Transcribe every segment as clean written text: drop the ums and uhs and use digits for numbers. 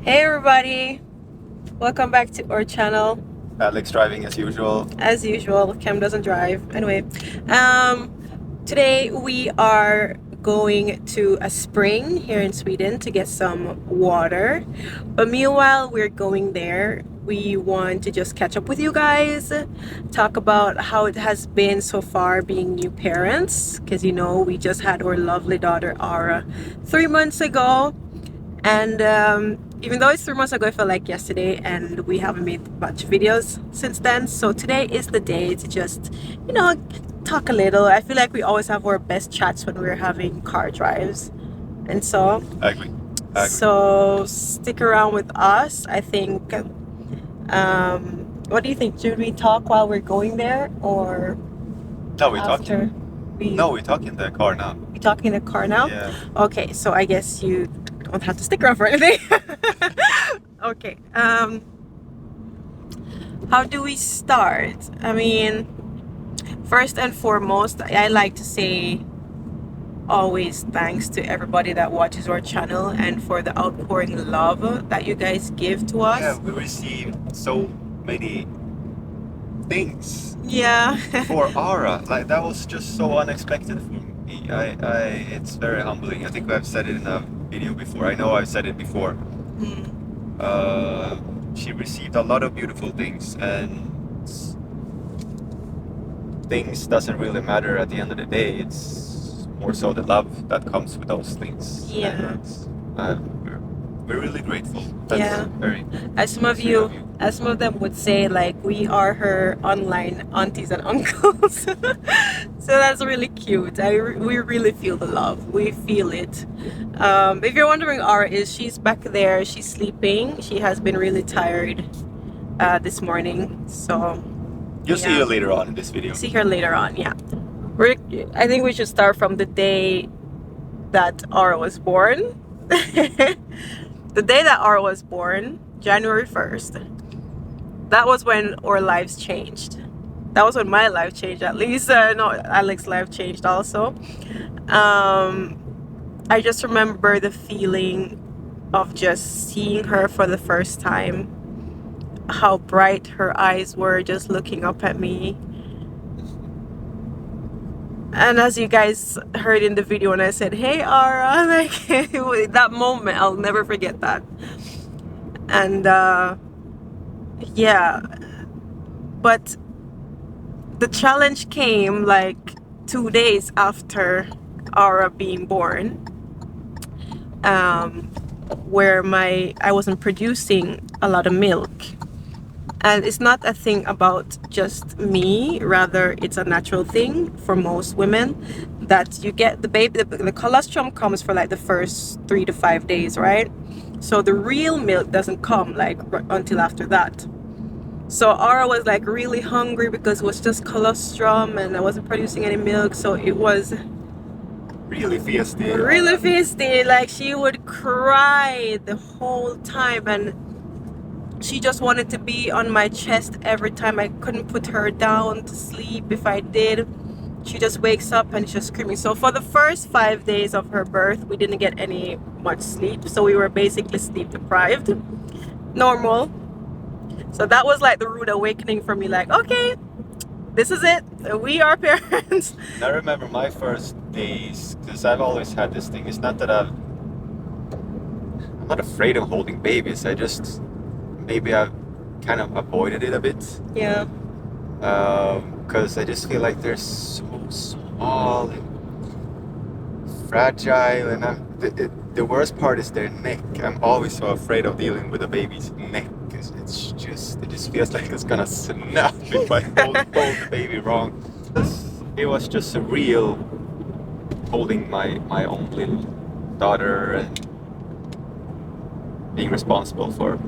Hey everybody, welcome back to our channel. Alex driving as usual. As usual, Kem doesn't drive. Anyway, today we are going to a spring here in Sweden to get some water. But meanwhile, we're going there. We want to just catch up with you guys, talk about how it has been so far being new parents. Because we just had our lovely daughter Ara 3 months ago. And even though it's 3 months ago, it felt like yesterday, and we haven't made much videos since then. So today is the day to just, talk a little. I feel like we always have our best chats when we're having car drives. And so, I agree. so stick around with us. I think, what do you think? Should we talk while we're going there, or No, we're after? talking. No, we're talking in the car now. We talking in the car now? Yeah. Okay, so I guess you don't have to stick around for anything. Okay. How do we start? I mean, first and foremost, I like to say always thanks to everybody that watches our channel and for the outpouring love that you guys give to us. Yeah, we received so many things Yeah. for Ara. Like that was just so unexpected for me. It's very humbling. I think I've said it in a video before. I know I've said it before. She received a lot of beautiful things, and things doesn't really matter at the end of the day. It's more so the love that comes with those things. Yeah. We're really grateful. That's Yeah. very As some of sweet of you, as some of them would say, like, we are her online aunties and uncles. So that's really cute. We really feel the love. We feel it. If you're wondering, Ara she's back there. She's sleeping. She has been really tired this morning. So You'll see her later on in this video. see her later on. Yeah. I think we should start from the day that Ara was born. The day that Ara was born, January 1st, that was when our lives changed. That was when my life changed, at least. No, Alex's life changed also. I just remember the feeling of just seeing her for the first time, how bright her eyes were just looking up at me. And as you guys heard in the video when I said, "Hey Ara," like that moment, I'll never forget that. And yeah, but the challenge came like 2 days after Ara being born, where I wasn't producing a lot of milk. And it's not a thing about just me, rather it's a natural thing for most women that you get the baby, the colostrum comes for like the first 3 to 5 days, right? So the real milk doesn't come like until after that. So Ara was like really hungry because it was just colostrum and I wasn't producing any milk, so it was really feisty. Really feisty. Like she would cry the whole time, and she just wanted to be on my chest every time. I couldn't put her down to sleep. If I did, she just wakes up and she's screaming. So for the first 5 days of her birth, we didn't get any much sleep. So we were basically sleep deprived. Normal. So that was like the rude awakening for me. Like, okay, this is it. We are parents. And I remember my first days, because I've always had this thing. It's not that I'm not afraid of holding babies. Maybe I've kind of avoided it a bit. Yeah. Because I just feel like they're so small and fragile, and the worst part is their neck. I'm always so afraid of dealing with a baby's neck, because it just feels like it's gonna snap if I hold the baby wrong. It was just surreal holding my own little daughter and being responsible for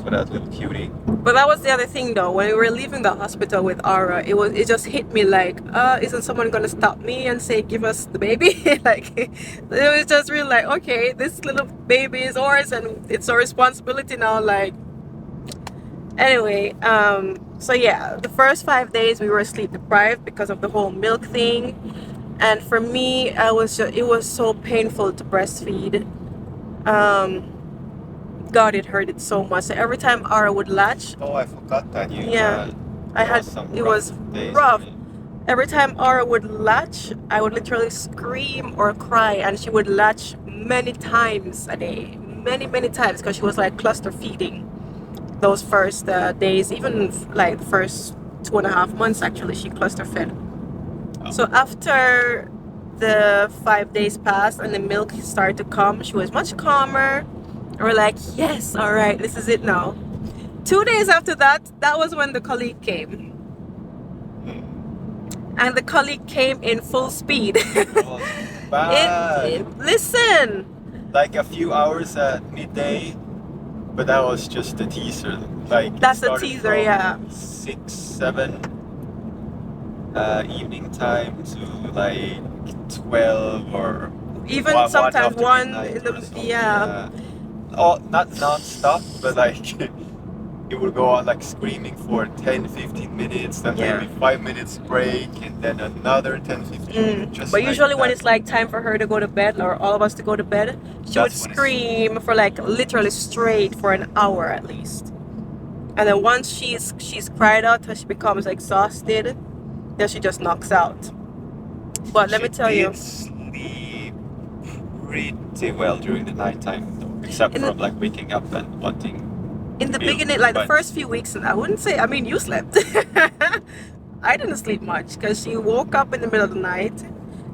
that little cutie. But that was the other thing though, when we were leaving the hospital with Ara, it just hit me like, isn't someone gonna stop me and say give us the baby? Like it was just really like, okay, this little baby is ours and it's our responsibility now. Like anyway, so yeah, the first 5 days we were sleep deprived because of the whole milk thing. And for me, it was so painful to breastfeed. God, it hurted so much. So every time Ara would latch, Oh, I forgot that you. yeah, I had some it rough was days rough. for you. Every time Aura would latch, I would literally scream or cry, and she would latch many times a day, many times, because she was like cluster feeding those first days, even like the first 2.5 months. Actually, she cluster fed. Oh. So after the 5 days passed and the milk started to come, she was much calmer. And we're like, yes, all right, this is it now. 2 days after that, that was when the colic came. And the colic came in full speed. It was bad. Listen. Like a few hours at midday, but that was just the teaser. Like That's it the started teaser, from yeah. 6, 7 evening time to like 12 or Even one sometimes after one midnight in the or something. yeah. Oh, not non-stop, but like it would go on like screaming for 10, 15 minutes, then Yeah. maybe 5 minutes break, and then another 10, 15 minutes. Just But like usually when that. it's like time for her to go to bed or all of us to go to bed, she would That's when it's- scream for like literally straight for an hour at least. And then once she's cried out till she becomes exhausted, then she just knocks out. But let me tell you, sleep pretty well during the nighttime, though, except In for the- like waking up and wanting. in the milk, beginning, like the but- first few weeks, I wouldn't say, I mean, you slept. I didn't sleep much because she woke up in the middle of the night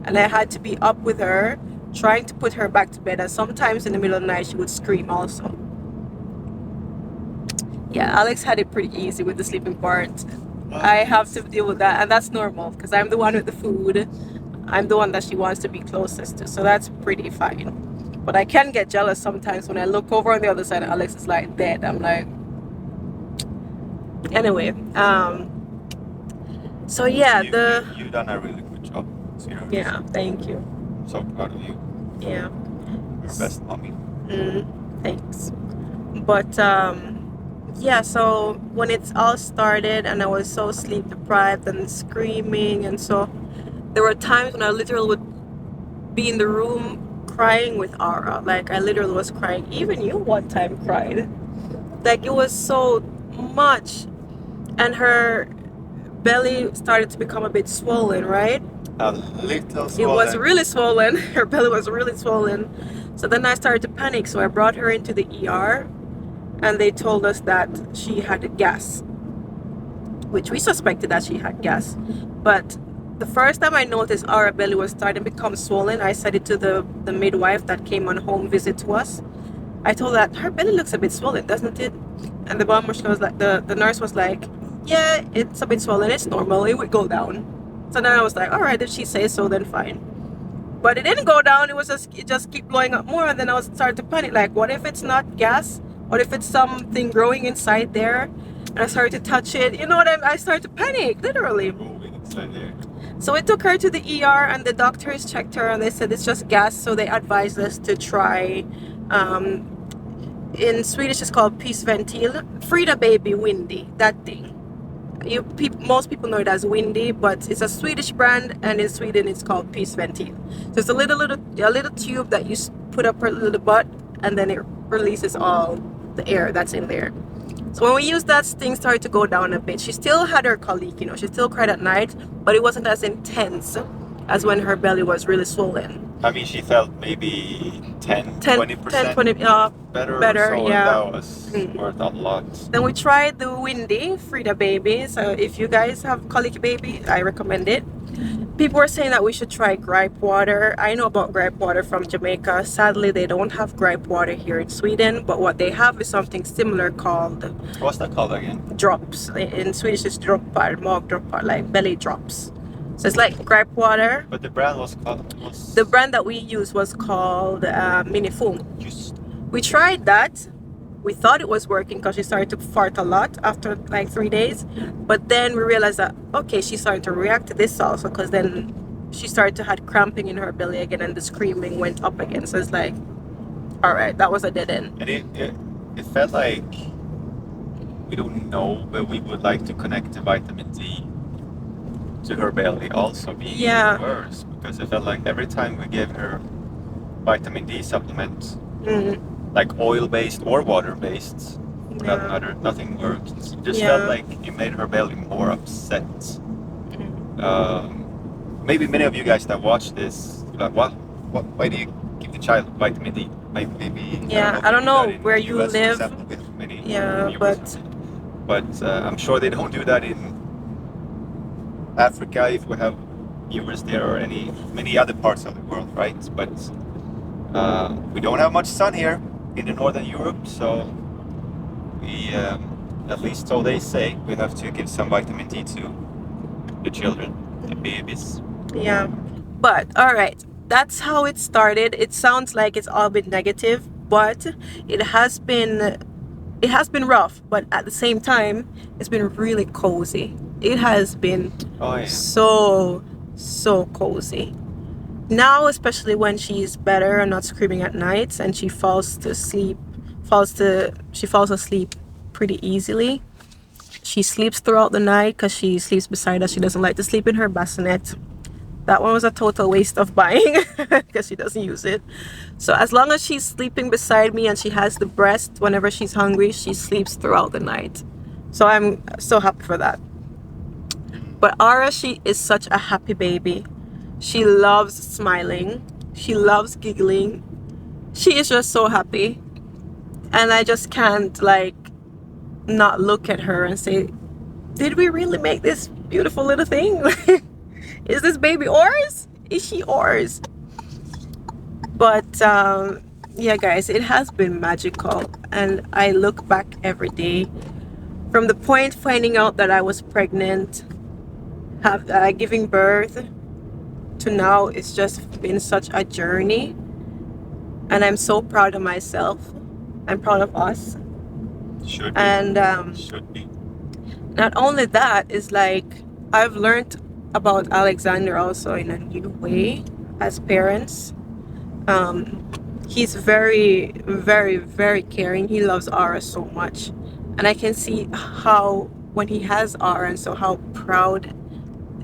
and I had to be up with her trying to put her back to bed, and sometimes in the middle of the night she would scream also. Yeah, Alex had it pretty easy with the sleeping part. I have to deal with that, and that's normal because I'm the one with the food. I'm the one that she wants to be closest to, so that's pretty fine. But I can get jealous sometimes when I look over on the other side and Alex is like dead. I'm like, anyway, so yeah, you done a really good job. Seriously. yeah, thank you. I'm so proud of you. Yeah. You're best mommy. Thanks. But yeah, so when it's all started and I was so sleep deprived and screaming, and so there were times when I literally would be in the room crying with Ara. Like I literally was crying. Even you one time cried. Like it was so much. And her belly started to become a bit swollen, right? A little swollen. It was really swollen. Her belly was really swollen. So then I started to panic. So I brought her into the ER and they told us that she had gas, which we suspected that she had gas. But the first time I noticed our belly was starting to become swollen, I said it to the midwife that came on home visit to us. I told her that her belly looks a bit swollen, doesn't it? And the mom was like, the nurse was like, yeah, it's a bit swollen, it's normal, it would go down. So then I was like, all right, if she says so, then fine. But it didn't go down, it just keep blowing up more, and then I was starting to panic, like, what if it's not gas? What if it's something growing inside there? And I started to touch it, you know what, I started to panic, literally. Moving inside there. So we took her to the ER and the doctors checked her and they said it's just gas, so they advised us to try, in Swedish it's called pisventil, Frida baby windy, that thing. Most people know it as Windy, but it's a Swedish brand, and in Sweden it's called pisventil. So it's a little tube that you put up her little butt, and then it releases all the air that's in there. So when we used that, things started to go down a bit. She still had her colic, you know, she still cried at night, but it wasn't as intense as when her belly was really swollen. I mean, she felt maybe 10, 20% 10, 20, better, better, so yeah. that was worth a lot. Then we tried the Windy Frida baby. So if you guys have colic baby, I recommend it. People were saying that we should try gripe water. I know about gripe water from Jamaica. Sadly, they don't have gripe water here in Sweden, but what they have is something similar called What's that called again? drops. In Swedish it's droppar, magdroppar, like belly drops. So it's like gripe water. But the brand was called... The brand that we used was called Minifum. Just... We tried that. We thought it was working because she started to fart a lot after like 3 days. But then we realized that, okay, she started to react to this also, because then she started to have cramping in her belly again and the screaming went up again. So it's like, all right, that was a dead end. And it felt like, we don't know, but we would like to connect the vitamin D to her belly also being worse, because it felt like every time we gave her vitamin D supplement, like oil-based or water-based. For that Yeah. matter, nothing worked. It just Yeah. felt like it made her belly more upset. Maybe many of you guys that watch this, like, what? Why do you give the child vitamin D? Maybe Yeah, if I you don't do that know in where the you US, for live. example, we have many Yeah, viewers. But I'm sure they don't do that in Africa if we have viewers there, or many other parts of the world, right? But we don't have much sun here in the northern Europe, so we, at least so they say, we have to give some vitamin D to the children, the babies. yeah. But all right, that's how it started. It sounds like it's all been negative, but it has been it has been rough, but at the same time, it's been really cozy. It has been Oh yeah. so cozy. Now, especially when she's better and not screaming at nights and she she falls asleep pretty easily. She sleeps throughout the night because she sleeps beside us. She doesn't like to sleep in her bassinet. That one was a total waste of buying because she doesn't use it. So as long as she's sleeping beside me and she has the breast, whenever she's hungry, she sleeps throughout the night. So I'm so happy for that. But Ara, she is such a happy baby. She loves smiling. She loves giggling. She is just so happy. And I just can't like not look at her and say, did we really make this beautiful little thing? Is this baby ours? Is she ours? But yeah, guys, it has been magical. And I look back every day from the point finding out that I was pregnant, giving birth, to now. It's just been such a journey. And I'm so proud of myself. I'm proud of us. Should be. And Should be. not only that, is like I've learned about Alexander also in a new way as parents. He's very caring. He loves Ara so much, and I can see how when he has Ara, and so how proud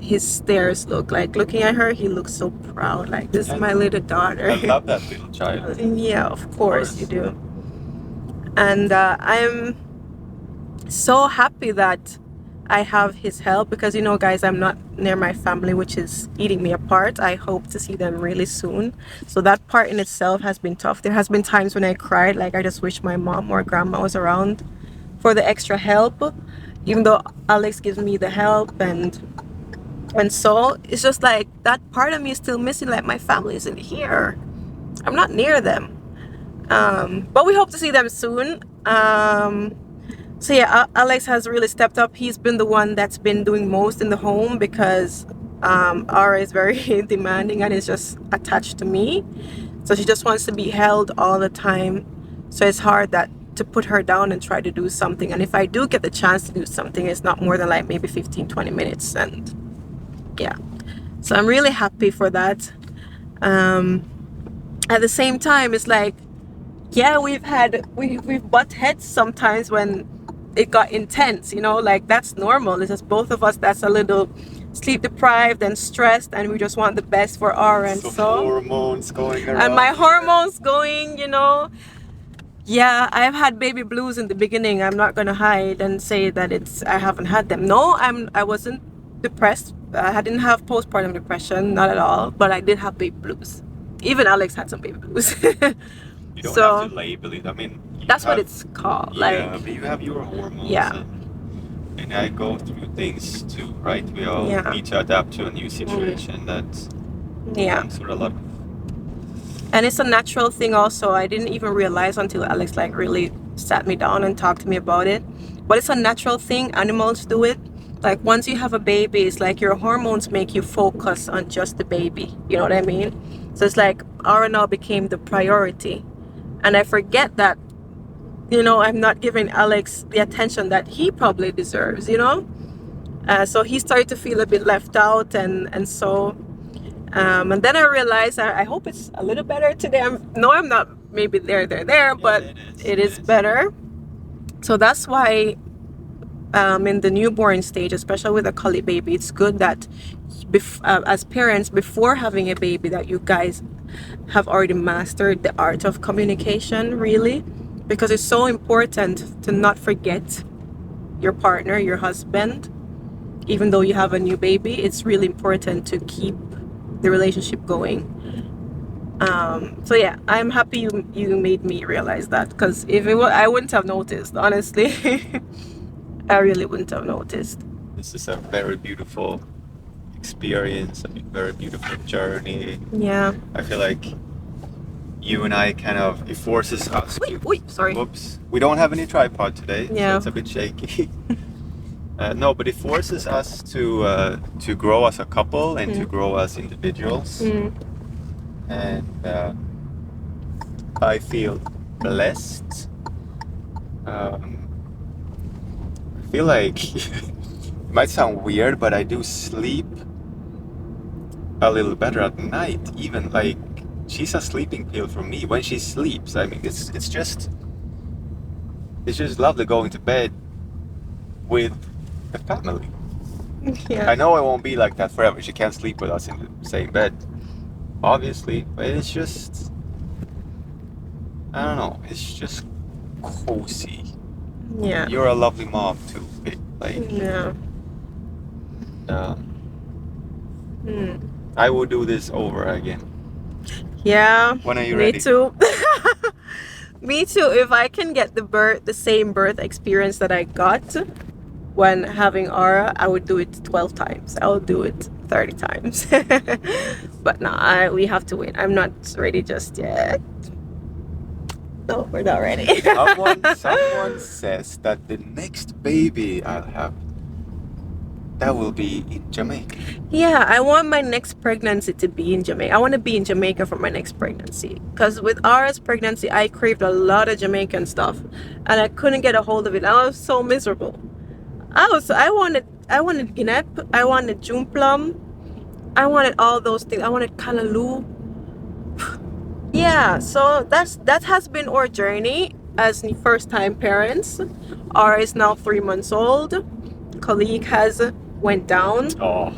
his stares look. Like looking at her, he looks so proud. Like, this is my little daughter. I love that little child. Yeah, of course you do. And I'm so happy that I have his help, because you know, guys, I'm not near my family, which is eating me apart. I hope to see them really soon. So that part in itself has been tough. There has been times when I cried, like I just wish my mom or grandma was around for the extra help, even though Alex gives me the help. And so it's just like that part of me is still missing. Like, my family isn't here. I'm not near them. But we hope to see them soon. So yeah, Alex has really stepped up. He's been the one that's been doing most in the home, because Ara is very demanding and is just attached to me. So she just wants to be held all the time. So it's hard to put her down and try to do something. And if I do get the chance to do something, it's not more than like maybe 15-20 minutes. And yeah, so I'm really happy for that. At the same time, it's like, yeah, we've butt heads sometimes when it got intense, you know, like that's normal. It's just both of us that's a little sleep deprived and stressed, and we just want the best for our and so hormones going around, and my hormones going, you know. Yeah, I've had baby blues in the beginning. I'm not gonna hide and say that I haven't had them. No, I wasn't depressed. I didn't have postpartum depression, not at all, but I did have baby blues. Even Alex had some baby blues. You don't So have to label it. I mean, that's what it's called. Yeah, like, but you have your hormones. Yeah. And I go through things too, right? We all Yeah. need to adapt to a new situation that Yeah. comes with a lot of. And it's a natural thing also. I didn't even realize until Alex like really sat me down and talked to me about it. But it's a natural thing. Animals do it. Like, once you have a baby, it's like your hormones make you focus on just the baby. You know what I mean? So it's like Ara now became the priority. And I forget that, you know, I'm not giving Alex the attention that he probably deserves, you know? So he started to feel a bit left out, and so and then I realized I hope it's a little better today. I'm not maybe there, but it is better. So that's why in the newborn stage, especially with a colic baby, it's good that as parents, before having a baby, that you guys have already mastered the art of communication, really, because it's so important to not forget your partner, your husband. Even though you have a new baby, it's really important to keep the relationship going. So yeah, I'm happy you made me realize that, because if it was, I wouldn't have noticed, honestly. I really wouldn't have noticed. This is a very beautiful experience, a very beautiful journey. Yeah. I feel like you and I kind of, it forces us to. Sorry. Whoops. We don't have any tripod today, Yeah. so it's a bit shaky. No, but it forces us to grow as a couple and to grow as individuals. And I feel blessed. I feel like it might sound weird, but I do sleep a little better at night. Even like she's a sleeping pill for me when she sleeps. I mean, it's just lovely going to bed with the family. Yeah. I know it won't be like that forever. She can't sleep with us in the same bed, obviously, but it's just, I don't know, it's just cozy. Yeah. You're a lovely mom too. Like, Yeah. I will do this over again. Yeah. When are you Me ready? too. Me too. If I can get the same birth experience that I got when having Aura, I would do it 12 times. I would do it 30 times. But no, we have to wait. I'm not ready just yet. No, we're not ready. Someone says that the next baby I'll have, that will be in Jamaica. Yeah, I want my next pregnancy to be in Jamaica. I want to be in Jamaica for my next pregnancy. Because with Ara's pregnancy, I craved a lot of Jamaican stuff. And I couldn't get a hold of it. I was so miserable. I wanted guinep. I wanted June plum. I wanted all those things. I wanted callaloo. Yeah, so that has been our journey as first time parents. Ara is now 3 months old. Colic has went down. Oh.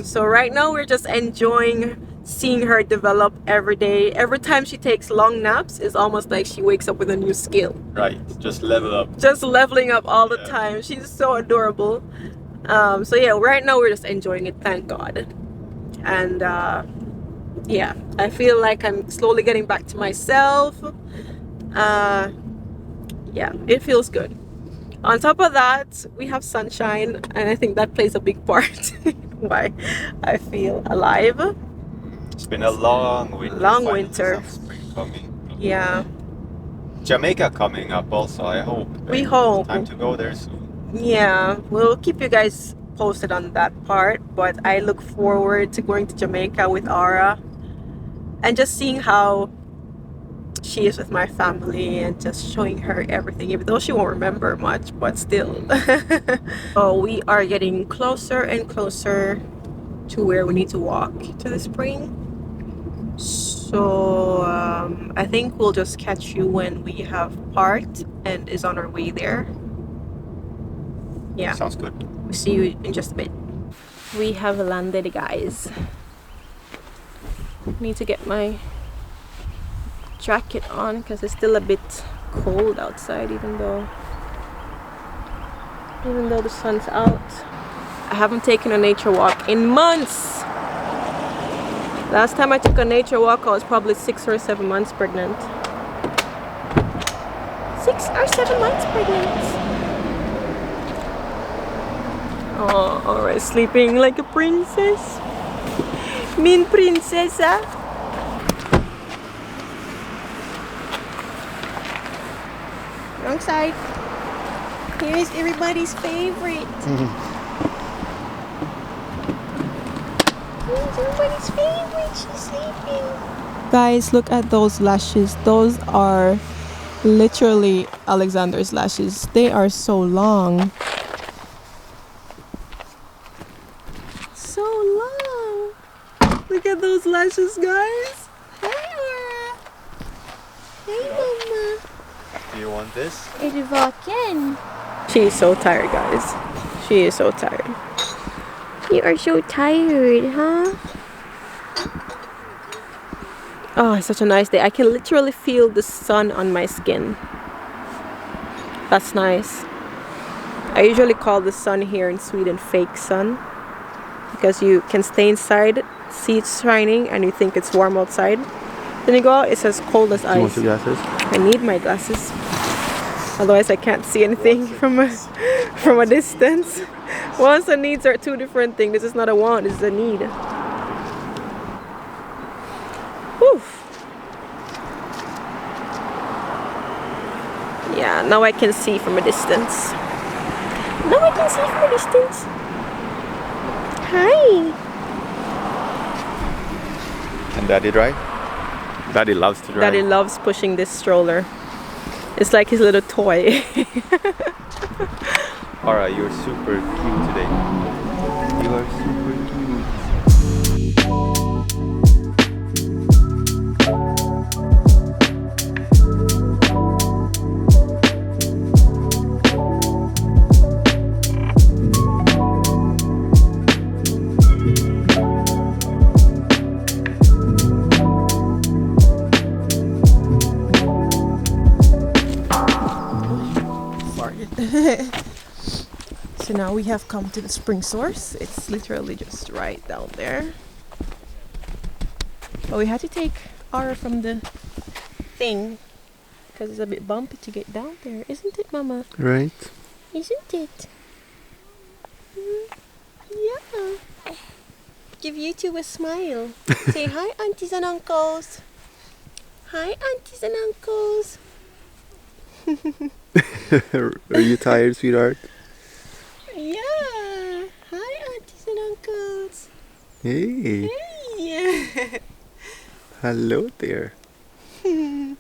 So right now we're just enjoying seeing her develop every day. Every time she takes long naps, it's almost like she wakes up with a new skill. Right, just level up. Just leveling up all the time. She's so adorable. So yeah, right now we're just enjoying it, thank God. And yeah, I feel like I'm slowly getting back to myself. Yeah, it feels good. On top of that, we have sunshine, and I think that plays a big part in why I feel alive. It's been a long winter. Long winter. Some spring coming. Yeah. Jamaica coming up also, I hope. We hope. Time to go there soon. Yeah, we'll keep you guys posted on that part, but I look forward to going to Jamaica with Ara and just seeing how she is with my family and just showing her everything, even though she won't remember much, but still. So we are getting closer and closer to where we need to walk to the spring. So I think we'll just catch you when we have parked and is on our way there. Yeah. Sounds good. We'll see you in just a bit. We have landed, guys. Need to get my jacket on because it's still a bit cold outside, even though the sun's out. I haven't taken a nature walk in months. Last time I took a nature walk, I was probably 6 or 7 months pregnant. 6 or 7 months pregnant. Oh, alright, sleeping like a princess. Min prinsessa. Wrong side. Here is everybody's favorite. Here's everybody's favorite. She's sleeping. Guys, look at those lashes. Those are literally Alexander's lashes. They are so long. So long. Look at those lashes, guys. Hey, Aura. Hey, Mama. Do you want this? Är du vaken? She is so tired, guys. She is so tired. You are so tired, huh? Oh, it's such a nice day. I can literally feel the sun on my skin. That's nice. I usually call the sun here in Sweden fake sun, because you can stay inside, see it shining, and you think it's warm outside. Then you go out, it's as cold as ice. You want your glasses? I need my glasses. Otherwise I can't see anything from a distance. Wants and needs are two different things. This is not a want, this is a need. Whew. Yeah, now I can see from a distance. Now I can see from a distance. Hi. And Daddy drive? Daddy loves to drive. Daddy loves pushing this stroller. It's like his little toy. Alright, you're super cute today. You are super cute. So now we have come to the spring source. It's literally just right down there. But we had to take R from the thing because it's a bit bumpy to get down there, isn't it, Mama? Right. Isn't it? Yeah. Give you two a smile. Say hi, aunties and uncles. Hi, aunties and uncles. Are you tired, sweetheart? Yeah. Hi, aunties and uncles. Hey. Hey. Hello there. This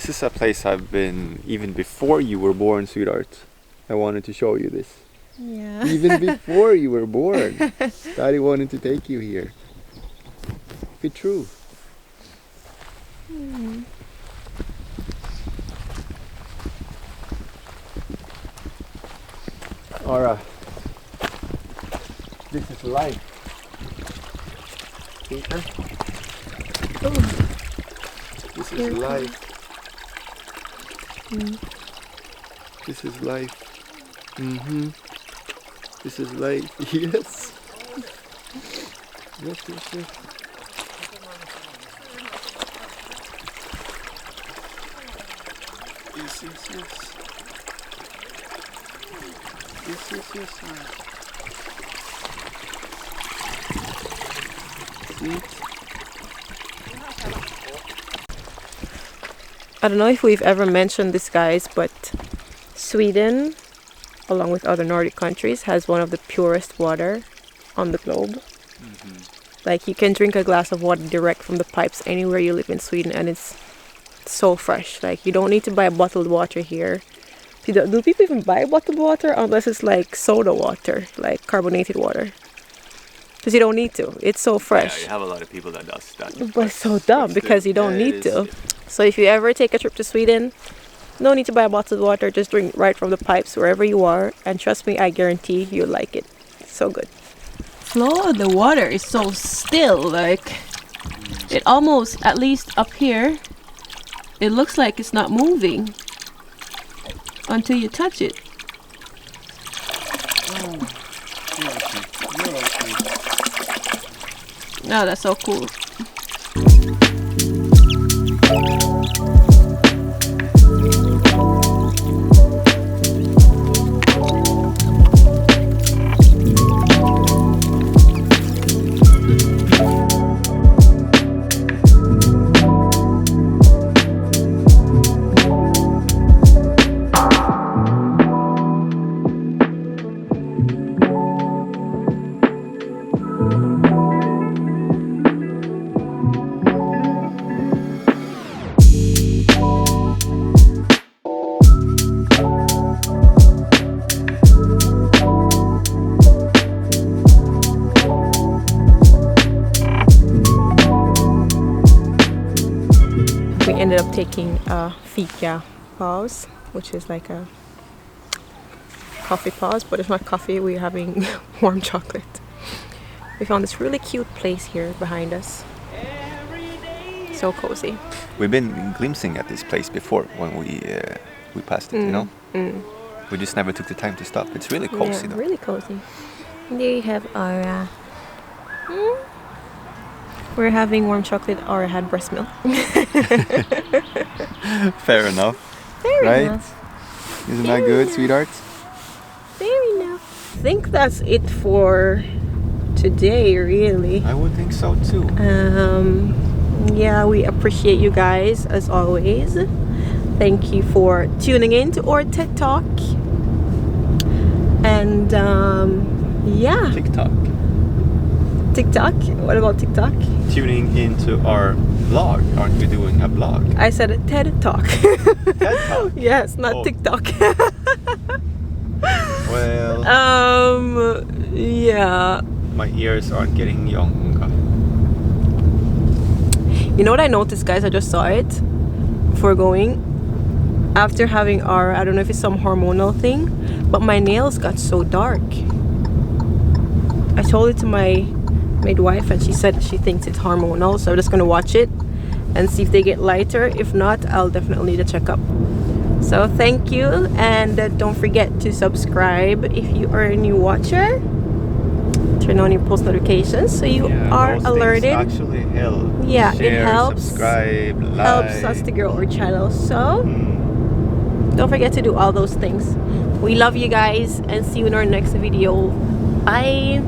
is a place I've been even before you were born, sweetheart. I wanted to show you this. Yeah. Even before you were born. Daddy wanted to take you here. Be true. Alright. This is life. Peter? This is life. This is life. This is life. Yes. Yes, yes, yes. Yes, yes, yes. Yes, yes, yes. See? I don't know if we've ever mentioned this, guys, but Sweden, along with other Nordic countries, has one of the purest water on the globe. Like, you can drink a glass of water direct from the pipes anywhere you live in Sweden, and it's so fresh. Like, you don't need to buy bottled water here. Do people even buy bottled water unless it's like soda water, like carbonated water? Because you don't need to. It's so fresh. Yeah, you have a lot of people that does that. But it's so dumb because you don't need to. So if you ever take a trip to Sweden, no need to buy a bottled water. Just drink right from the pipes wherever you are. And trust me, I guarantee you'll like it. It's so good. Flow of the water is so still. Like, it almost, at least up here, it looks like it's not moving until you touch it. Oh, that's so cool. We ended up taking a fika pause, which is like a coffee pause, but it's not coffee. We're having warm chocolate. We found this really cute place here behind us. So cozy. We've been glimpsing at this place before when we passed it, you know? We just never took the time to stop. It's really cozy Yeah, though. really cozy. And there you have Aura. We're having warm chocolate. Aura had breast milk. Fair enough. Fair Right? enough. Isn't that good, sweetheart? Fair enough. I think that's it for today, really. I would think so too. Yeah, we appreciate you guys as always. Thank you for tuning in to our TED Talk. And yeah. TikTok. TikTok? What about TikTok? Tuning into our vlog. Aren't we doing a vlog? I said a TED Talk. TED Talk? Yes, not Oh. TikTok. Well, yeah. my ears aren't getting younger. You know what I noticed, guys? I just saw it before going. After having our, I don't know if it's some hormonal thing, but my nails got so dark. I told it to my midwife and she said she thinks it's hormonal, so I'm just gonna watch it and see if they get lighter. If not, I'll definitely need a checkup. So thank you, and don't forget to subscribe if you are a new watcher. Turn on your post notifications so you are those alerted. things actually help. Yeah, it Share, helps. Subscribe, like. Helps us to grow our channel. So don't forget to do all those things. We love you guys and see you in our next video. Bye.